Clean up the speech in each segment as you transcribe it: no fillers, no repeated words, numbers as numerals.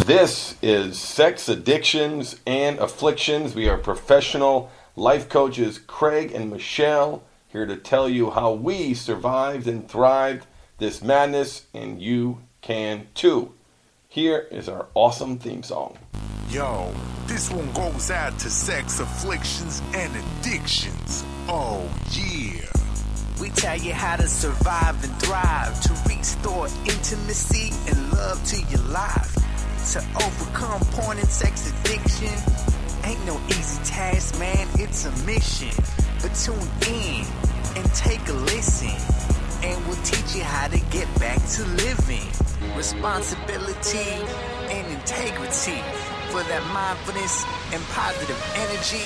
This is Sex Addictions and Afflictions. We are professional life coaches Craig and Michelle, here to tell you how we survived and thrived this madness, and you can too. Here is our awesome theme song. Yo, this one goes out to sex afflictions and addictions. Oh yeah. We tell you how to survive and thrive, to restore intimacy and love to your life, to overcome porn and sex addiction. Ain't no easy task, man, it's a mission. But tune in and take a listen, and we'll teach you how to get back to living. Responsibility and integrity, for that mindfulness and positive energy.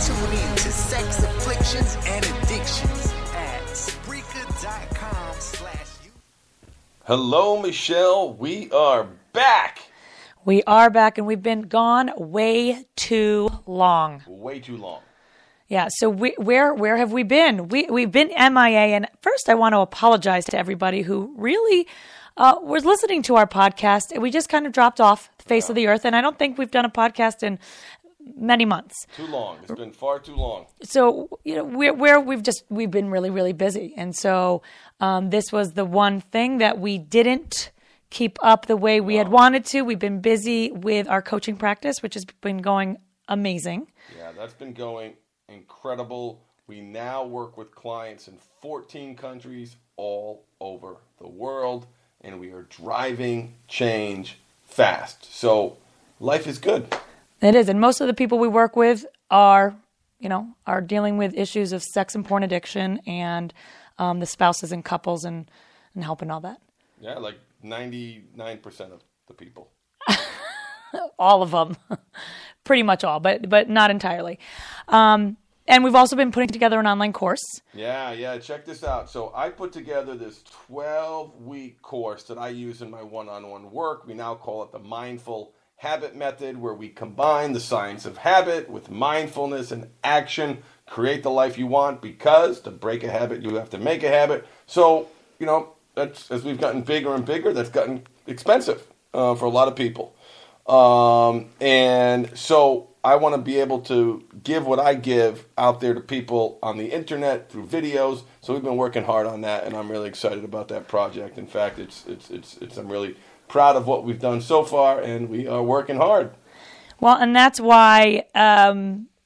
Tune in to Sex Afflictions and Addictions at Spreaker.com/you. Hello, Michelle. We are back. We are back, and we've been gone way too long. Way too long. Yeah, so where have we been? We've been MIA, and first I want to apologize to everybody who really was listening to our podcast, and we just kind of dropped off the face of the earth, and I don't think we've done a podcast in many months. Too long. It's been far too long. So, you know, we've been really, really busy, and so this was the one thing that we didn't keep up the way we had wanted to. We've been busy with our coaching practice, which has been going amazing. Yeah, that's been going incredible. We now work with clients in 14 countries all over the world, and we are driving change fast. So life is good. It is, and most of the people we work with are dealing with issues of sex and porn addiction, and the spouses and couples and helping all that. Yeah, like 99% of the people. All of them. Pretty much all, but not entirely. And we've also been putting together an online course. Yeah. Check this out. So I put together this 12-week course that I use in my one-on-one work. We now call it the Mindful Habit Method, where we combine the science of habit with mindfulness and action. Create the life you want, because to break a habit, you have to make a habit. So, that's, as we've gotten bigger and bigger, that's gotten expensive for a lot of people. And so I want to be able to give what I give out there to people on the internet through videos. So we've been working hard on that, and I'm really excited about that project. In fact, I'm really proud of what we've done so far, and we are working hard. Well, and that's why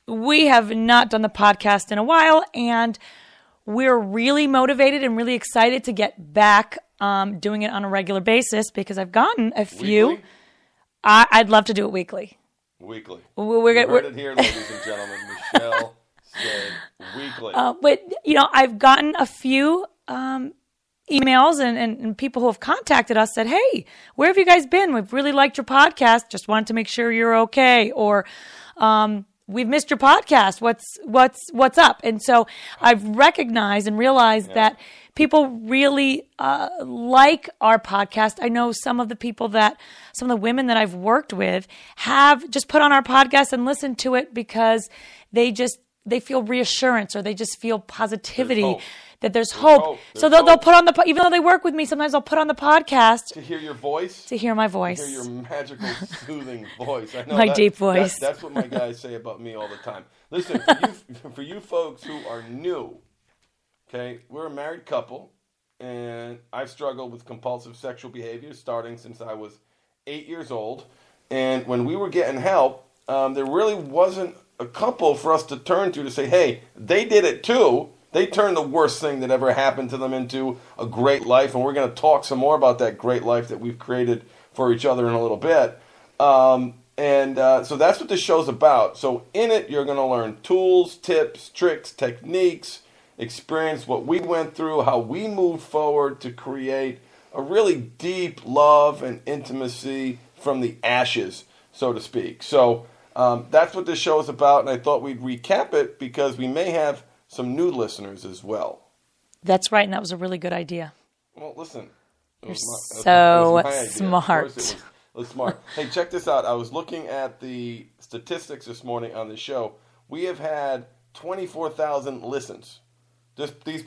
we have not done the podcast in a while, and we're really motivated and really excited to get back doing it on a regular basis, because I've gotten a few. Weekly? I'd love to do it weekly. Weekly. We're you heard it here, ladies and gentlemen. Michelle said weekly. But, I've gotten a few emails and people who have contacted us said, hey, where have you guys been? We've really liked your podcast. Just wanted to make sure you're okay. Or we've missed your podcast. What's up? And so I've recognized and realized that people really like our podcast. I know some of the women that I've worked with have just put on our podcast and listened to it because they feel reassurance, or they just feel positivity that there's hope. So they'll put on even though they work with me, sometimes they'll put on the podcast to hear your voice, to hear my voice, to hear your magical, soothing voice. I know my deep voice. That's what my guys say about me all the time. Listen, for you folks who are new, okay, we're a married couple, and I've struggled with compulsive sexual behavior starting since I was 8 years old. And when we were getting help, there really wasn't a couple for us to turn to say, hey, they did it too. They turned the worst thing that ever happened to them into a great life, and we're going to talk some more about that great life that we've created for each other in a little bit. So that's what this show's about. So in it, you're going to learn tools, tips, tricks, techniques, experience what we went through, how we moved forward to create a really deep love and intimacy from the ashes, so to speak. So that's what this show is about, and I thought we'd recap it because we may have some new listeners as well. That's right, and that was a really good idea. Well, listen. You're so smart. It was smart. Hey, check this out. I was looking at the statistics this morning on the show. We have had 24,000 listens.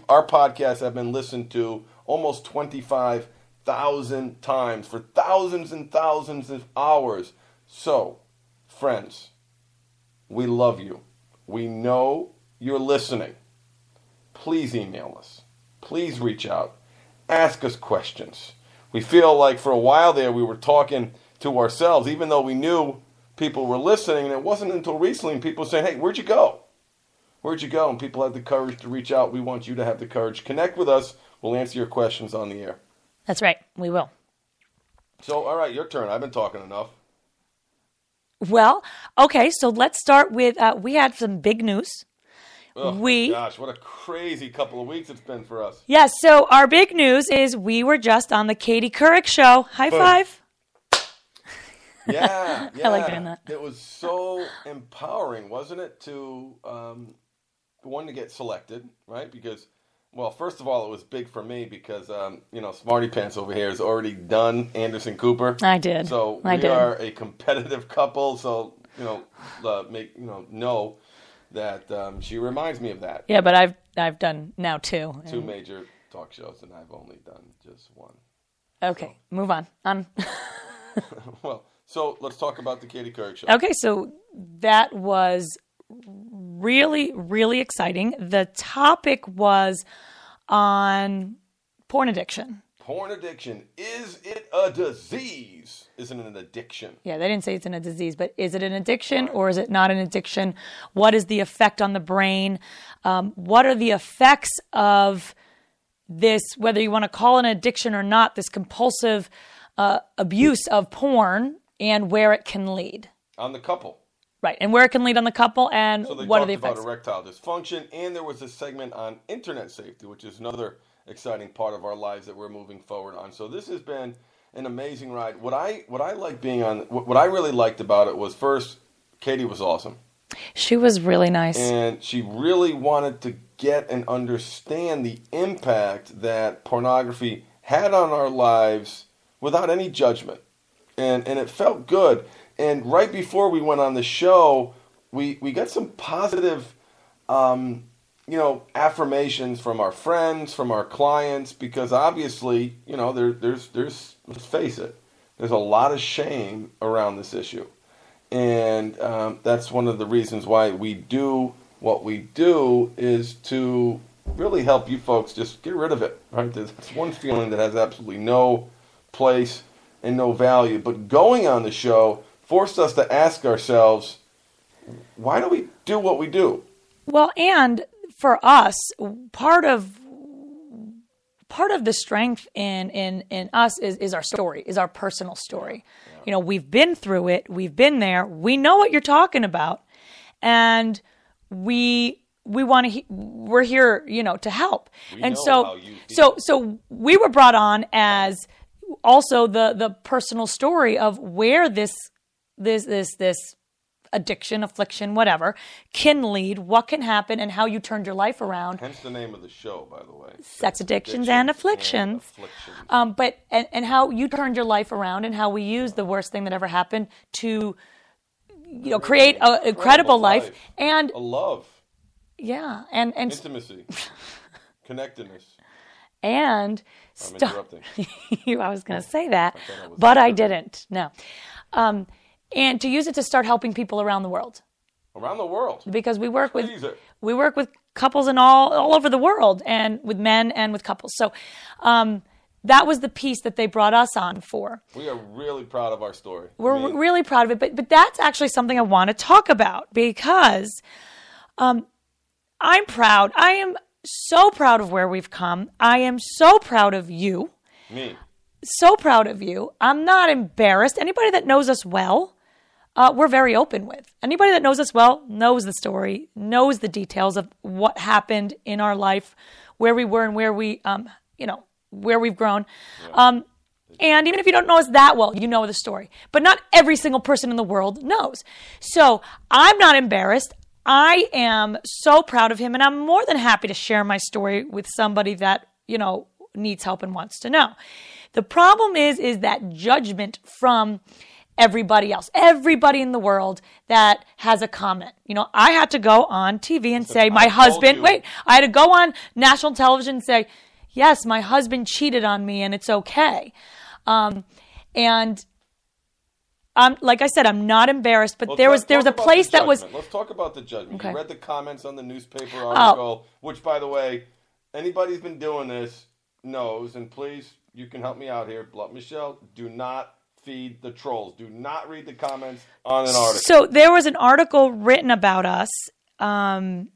Our podcasts have been listened to almost 25 1,000 times for thousands and thousands of hours. So, friends, we love you. We know you're listening. Please email us. Please reach out. Ask us questions. We feel like for a while there we were talking to ourselves, even though we knew people were listening, and it wasn't until recently people saying, hey, where'd you go? Where'd you go? And people had the courage to reach out. We want you to have the courage. Connect with us. We'll answer your questions on the air. That's right. We will. So, all right, your turn. I've been talking enough. Well, okay, so let's start with, we had some big news. Oh, gosh, what a crazy couple of weeks it's been for us. Yes, so our big news is we were just on the Katie Couric show. High five. Yeah. I like doing that. It was so empowering, wasn't it, to one to get selected, right? Because, well, first of all, it was big for me because, Smarty Pants over here has already done Anderson Cooper. I did. So we are a competitive couple. So, know that she reminds me of that. Yeah, but I've done now two. Two major talk shows, and I've only done just one. Okay, move on. Well, so let's talk about the Katie Couric show. Okay, so that was really, really exciting. The topic was on porn addiction. Porn addiction. Is it a disease? Isn't it an addiction? Yeah, they didn't say it's a disease, but is it an addiction or is it not an addiction? What is the effect on the brain? What are the effects of this, whether you want to call it an addiction or not, this compulsive abuse of porn and where it can lead? On the couple. Right, and where it can lead on the couple and so what are the effects? effects? Erectile dysfunction, and there was a segment on internet safety, which is another exciting part of our lives that we're moving forward on. So this has been an amazing ride. What I like being on, what I really liked about it was, first, Katie was awesome. She was really nice. And she really wanted to get and understand the impact that pornography had on our lives without any judgment. And it felt good. And right before we went on the show, we got some positive affirmations from our friends, from our clients, because obviously, there's let's face it, there's a lot of shame around this issue. And that's one of the reasons why we do what we do, is to really help you folks just get rid of it, right? There's one feeling that has absolutely no place and no value. But going on the show forced us to ask ourselves, why do we do what we do? Well, and for us, part of the strength in us is our story, is our personal story. Yeah. We've been through it, we've been there, we know what you're talking about, and we want to. We're here, to help. And so we were brought on as also the personal story of where this addiction, affliction, whatever, can lead, what can happen, and how you turned your life around. Hence the name of the show, by the way. Sex Addictions and Afflictions. But how you turned your life around, and how we used the worst thing that ever happened to, create an incredible life and a love. Yeah, and intimacy, connectedness. And I'm interrupting. I was going to say that, but I didn't. No. And to use it to start helping people around the world. Around the world. Because we work with couples in all over the world, and with men and with couples. So that was the piece that they brought us on for. We are really proud of our story. We're really proud of it, but that's actually something I want to talk about, because I'm proud. I am so proud of where we've come. I am so proud of you. Me. So proud of you. I'm not embarrassed. Anybody that knows us well, we're very open with. Anybody that knows us well knows the story, knows the details of what happened in our life, where we were and where we, where we've grown. Yeah. And even if you don't know us that well, you know the story. But not every single person in the world knows. So I'm not embarrassed. I am so proud of him, and I'm more than happy to share my story with somebody that, needs help and wants to know. The problem is that judgment from everybody else, everybody in the world that has a comment. I had to go on TV and say, my husband, I had to go on national television and say, yes, my husband cheated on me and it's okay. And like I said, I'm not embarrassed, but there was a place that was. Let's talk about the judgment. Okay. You read the comments on the newspaper article, which, by the way, anybody who's been doing this knows, and please, you can help me out here. Michelle, do not feed the trolls. Do not read the comments on an article. So there was an article written about us, and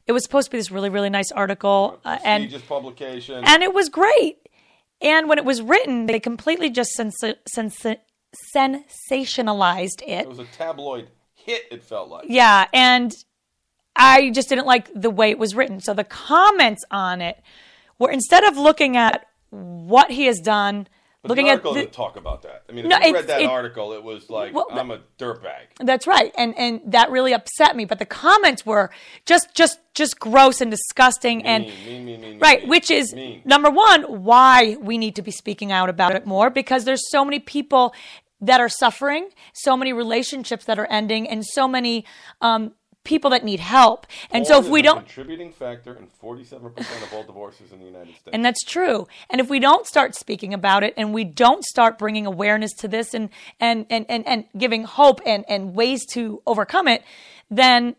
it was supposed to be this really, really nice article. Prestigious publication. And it was great. And when it was written, they completely just sensationalized it. It was a tabloid hit, it felt like. Yeah, and I just didn't like the way it was written. So the comments on it were, instead of looking at what he has done, but looking the at article didn't talk about that. I mean, if you read that article, it was like, I'm a dirtbag. That's right, and that really upset me. But the comments were just gross and disgusting, mean, right, which is number one, why we need to be speaking out about it more, because there's so many people that are suffering, so many relationships that are ending, and so many people that need help. And so if we don't, contributing factor in 47% of all divorces in the United States. And that's true. And if we don't start speaking about it, and we don't start bringing awareness to this, and giving hope and ways to overcome it, then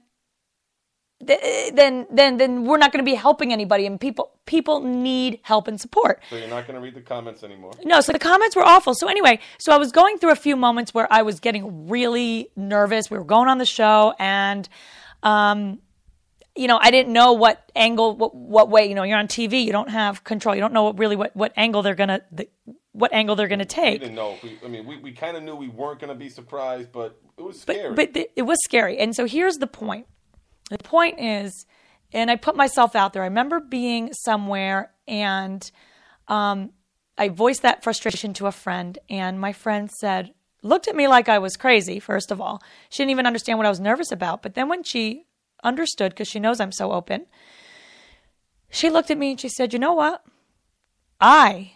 we're not going to be helping anybody. And people need help and support. So you're not going to read the comments anymore? No, so the comments were awful. So anyway, I was going through a few moments where I was getting really nervous. We were going on the show, and I didn't know what angle, what way. You're on TV, you don't have control. You don't know what angle they're gonna take. We didn't know. We kind of knew we weren't going to be surprised, but it was scary. But it was scary. And so here's the point. The point is, and I put myself out there. I remember being somewhere, and I voiced that frustration to a friend, and my friend looked at me like I was crazy, first of all. She didn't even understand what I was nervous about. But then when she understood, because she knows I'm so open, she looked at me and she said, you know what? I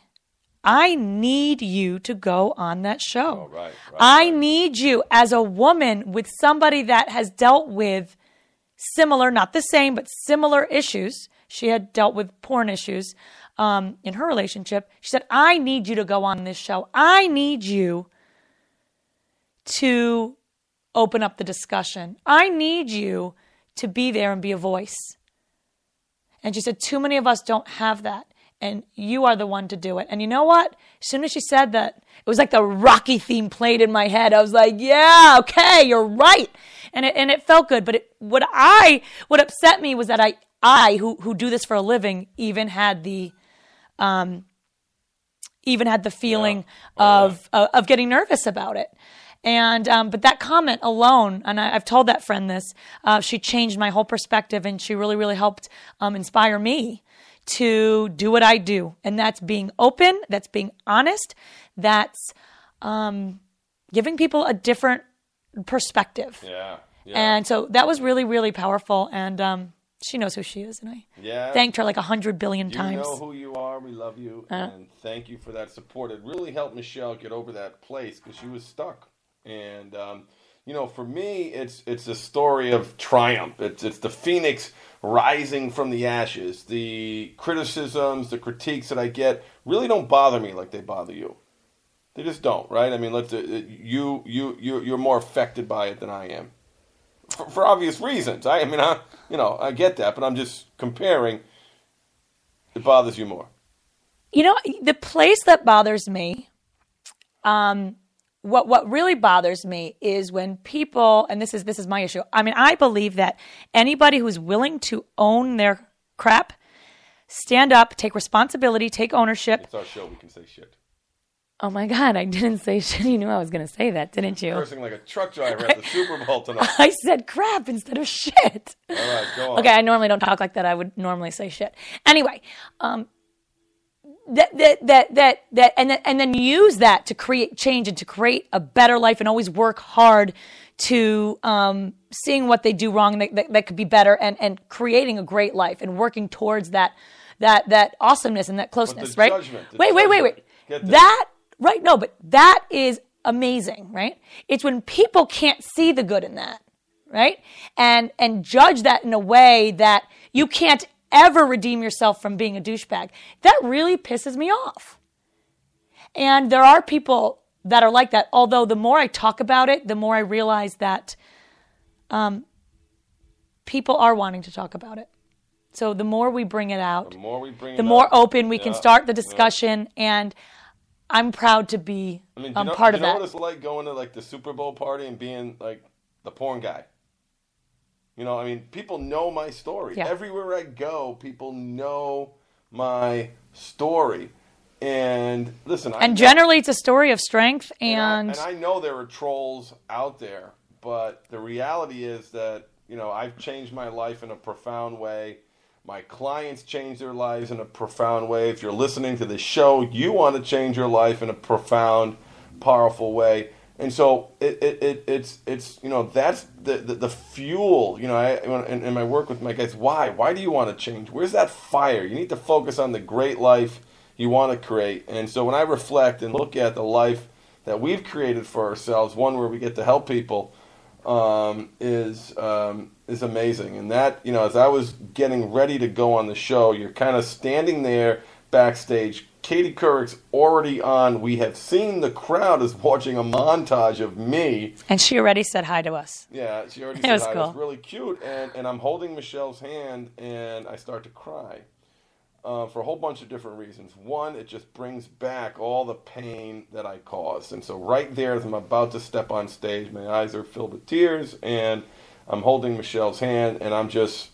need you to go on that show. Oh, right. I need you as a woman with somebody that has dealt with similar, not the same, but similar issues. She had dealt with porn issues in her relationship. She said, I need you to go on this show. I need you to open up the discussion. I need you to be there and be a voice. And she said, too many of us don't have that. And you are the one to do it. And you know what? As soon as she said that, it was like the Rocky theme played in my head. I was like, yeah, okay, you're right. And it felt good. But what upset me was that I who do this for a living even had the feeling of getting nervous about it. And but that comment alone, and I've told that friend this, she changed my whole perspective, and she really, really helped inspire me to do what I do. And that's being open, that's being honest, that's giving people a different perspective. Yeah. And so that was really, really powerful. And she knows who she is, and I thanked her like 100 billion times. You know who you are. We love you, and thank you for that support. It really helped Michelle get over that place because she was stuck. And for me, it's a story of triumph. It's the phoenix rising from the ashes. The criticisms, the critiques that I get really don't bother me like they bother you. They just don't, right? I mean, you're more affected by it than I am. For obvious reasons. I get that, but I'm just comparing. It bothers you more. The place that bothers me, what really bothers me is when people, and this is my issue. I mean, I believe that anybody who's willing to own their crap, stand up, take responsibility, take ownership. It's our show. We can say shit. Oh my God, I didn't say shit. You knew I was going to say that, didn't you? Cursing like a truck driver at the Super Bowl tonight. I said crap instead of shit. All right, go on. Okay, I normally don't talk like that. I would normally say shit. Anyway, and then use that to create change and to create a better life, and always work hard to seeing what they do wrong that could be better, and creating a great life and working towards that awesomeness and that closeness, but right? Wait. Right, no, but that is amazing, right? It's when people can't see the good in that, right? And judge that in a way that you can't ever redeem yourself from being a douchebag. That really pisses me off. And there are people that are like that, although the more I talk about it, the more I realize that people are wanting to talk about it. So the more we bring it out, the more open we can start the discussion, and I'm proud to be part of that. You know what it's like going to like the Super Bowl party and being like the porn guy? You know, I mean, people know my story. Yeah. Everywhere I go, people know my story. And listen, generally it's a story of strength and I know there are trolls out there, but the reality is that, you know, I've changed my life in a profound way. My clients change their lives in a profound way. If you're listening to this show, you want to change your life in a profound, powerful way. And so it's you know, that's the fuel. You know, in my work with my guys, why do you want to change? Where's that fire? You need to focus on the great life you want to create. And so when I reflect and look at the life that we've created for ourselves, one where we get to help people, is amazing. And that, you know, as I was getting ready to go on the show, you're kind of standing there backstage. Katie Couric's already on. We have seen the crowd is watching a montage of me. And she already said hi to us. Yeah, she already said hi. Cool. It was really cute. And I'm holding Michelle's hand, and I start to cry for a whole bunch of different reasons. One, it just brings back all the pain that I caused. And so right there, as I'm about to step on stage, my eyes are filled with tears, and I'm holding Michelle's hand, and I'm just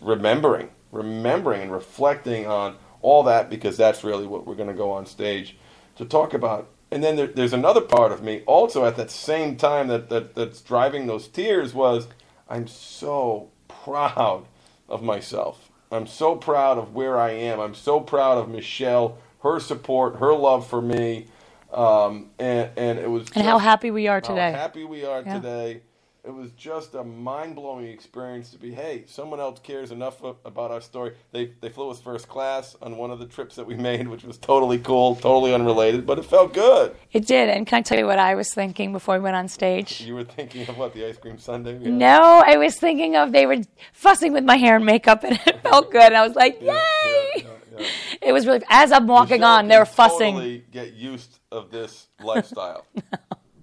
remembering and reflecting on all that, because that's really what we're going to go on stage to talk about. And then there's another part of me also at that same time that's driving those tears was, I'm so proud of myself. I'm so proud of where I am. I'm so proud of Michelle, her support, her love for me. And it was and how happy we are today. How happy we are today. It was just a mind-blowing experience to be, hey, someone else cares enough about our story. They flew us first class on one of the trips that we made, which was totally cool, totally unrelated, but it felt good. It did. And can I tell you what I was thinking before we went on stage? You were thinking of what, the ice cream sundae? Yeah. No, I was thinking of they were fussing with my hair and makeup, and it felt good. And I was like, yay! Yeah. It was really, as I'm walking on, they were fussing. Totally get used of this lifestyle. No.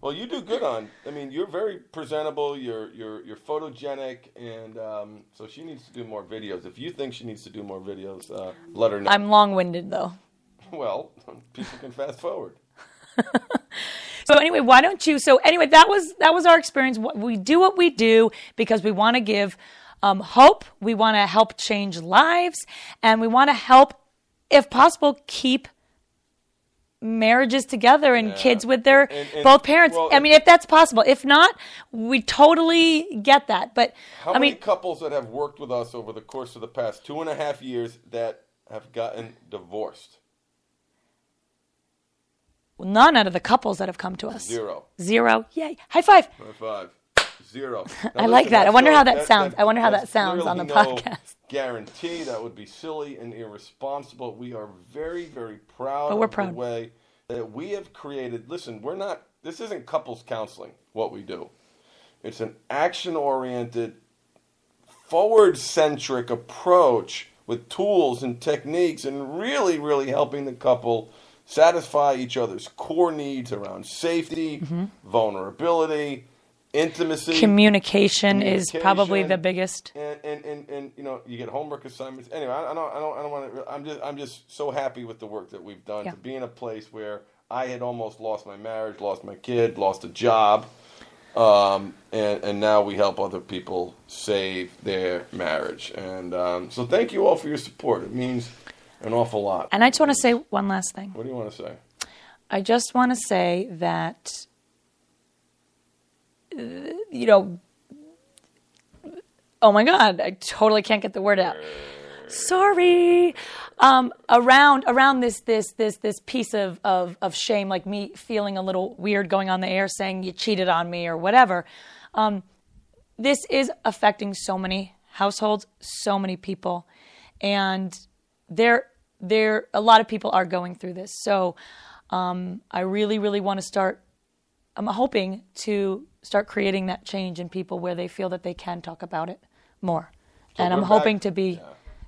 Well, you do good I mean, you're very presentable, you're photogenic, and so she needs to do more videos. If you think she needs to do more videos, let her know. I'm long-winded, though. Well, people can fast forward. So anyway, that was our experience. We do what we do because we want to give hope. We want to help change lives, and we want to help, if possible, keep marriages together and kids with their both parents. Well, I mean, if that's possible. If not, we totally get that. But how many couples that have worked with us over the course of the past 2.5 years that have gotten divorced? Well, none out of the couples that have come to us. Zero. Yay. High five. High five. Zero. I like that. I wonder how that sounds. I wonder how that sounds on the podcast. Guarantee that would be silly and irresponsible. We are very, very proud of the way that we have created. Listen, this isn't couples counseling, what we do. It's an action-oriented, forward-centric approach with tools and techniques and really, really helping the couple satisfy each other's core needs around safety, vulnerability, intimacy. Communication is probably the biggest. And you know, you get homework assignments. Anyway, I don't want to. I'm just so happy with the work that we've done to be in a place where I had almost lost my marriage, lost my kid, lost a job, and now we help other people save their marriage. And so thank you all for your support. It means an awful lot. And I just want to say one last thing. What do you want to say? I just want to say that, you know, oh my God, I totally can't get the word out. Sorry. Around this piece of shame, like me feeling a little weird going on the air saying you cheated on me or whatever. This is affecting so many households, so many people, and a lot of people are going through this. So I really, really want to start. I'm hoping to start creating that change in people where they feel that they can talk about it more. So and I'm hoping to be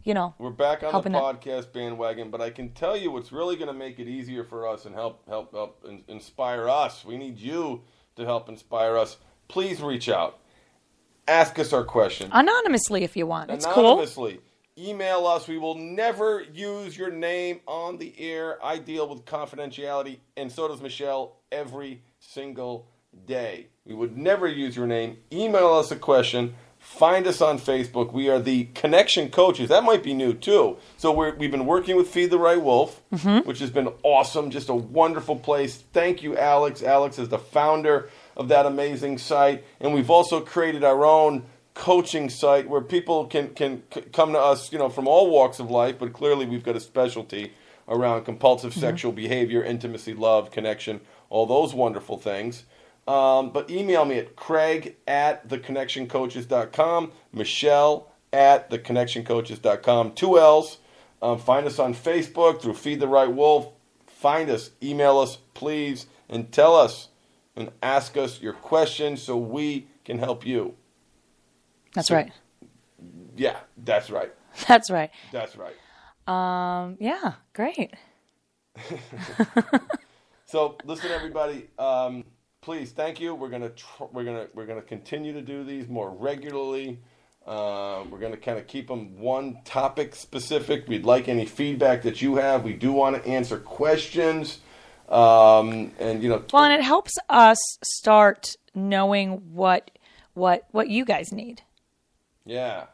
We're back on the helping that. podcast bandwagon, but I can tell you what's really going to make it easier for us and help inspire us. We need you to help inspire us. Please reach out. Ask us our question. Anonymously if you want. It's Anonymously. Email us. We will never use your name on the air. I deal with confidentiality, and so does Michelle, every single day. We would never use your name. Email us a question. Find us on Facebook. We are the Connection Coaches. That might be new, too. So we've been working with Feed the Right Wolf, which has been awesome. Just a wonderful place. Thank you, Alex. Alex is the founder of that amazing site. And we've also created our own coaching site where people can come to us, from all walks of life. But clearly we've got a specialty around compulsive sexual behavior, intimacy, love, connection, all those wonderful things. But email me at craig@theconnectioncoaches.com, michelle@theconnectioncoaches.com, 2 L's. Find us on Facebook through Feed the Right Wolf. Find us, email us, please, and tell us and ask us your questions so we can help you. That's right. Yeah, that's right. That's right. That's right. Yeah, great. So, listen, everybody. Please, thank you. We're gonna continue to do these more regularly. We're gonna kind of keep them one topic specific. We'd like any feedback that you have. We do want to answer questions, and and it helps us start knowing what you guys need. Yeah,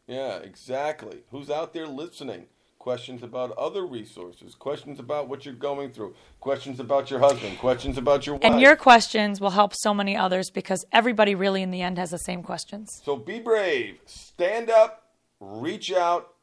exactly. Who's out there listening? Questions about other resources, questions about what you're going through, questions about your husband, questions about your wife. And your questions will help so many others because everybody really in the end has the same questions. So be brave, stand up, reach out,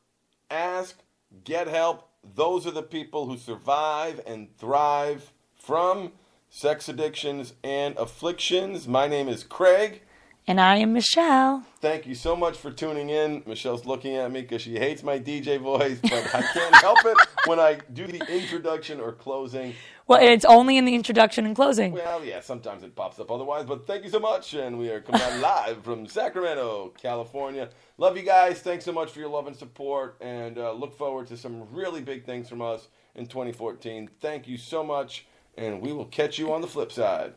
ask, get help. Those are the people who survive and thrive from sex addictions and afflictions. My name is Craig. And I am Michelle. Thank you so much for tuning in. Michelle's looking at me because she hates my DJ voice, but I can't help it when I do the introduction or closing. Well, it's only in the introduction and closing. Well, yeah, sometimes it pops up otherwise, but thank you so much. And we are coming out live from Sacramento, California. Love you guys. Thanks so much for your love and support, and look forward to some really big things from us in 2014. Thank you so much, and we will catch you on the flip side.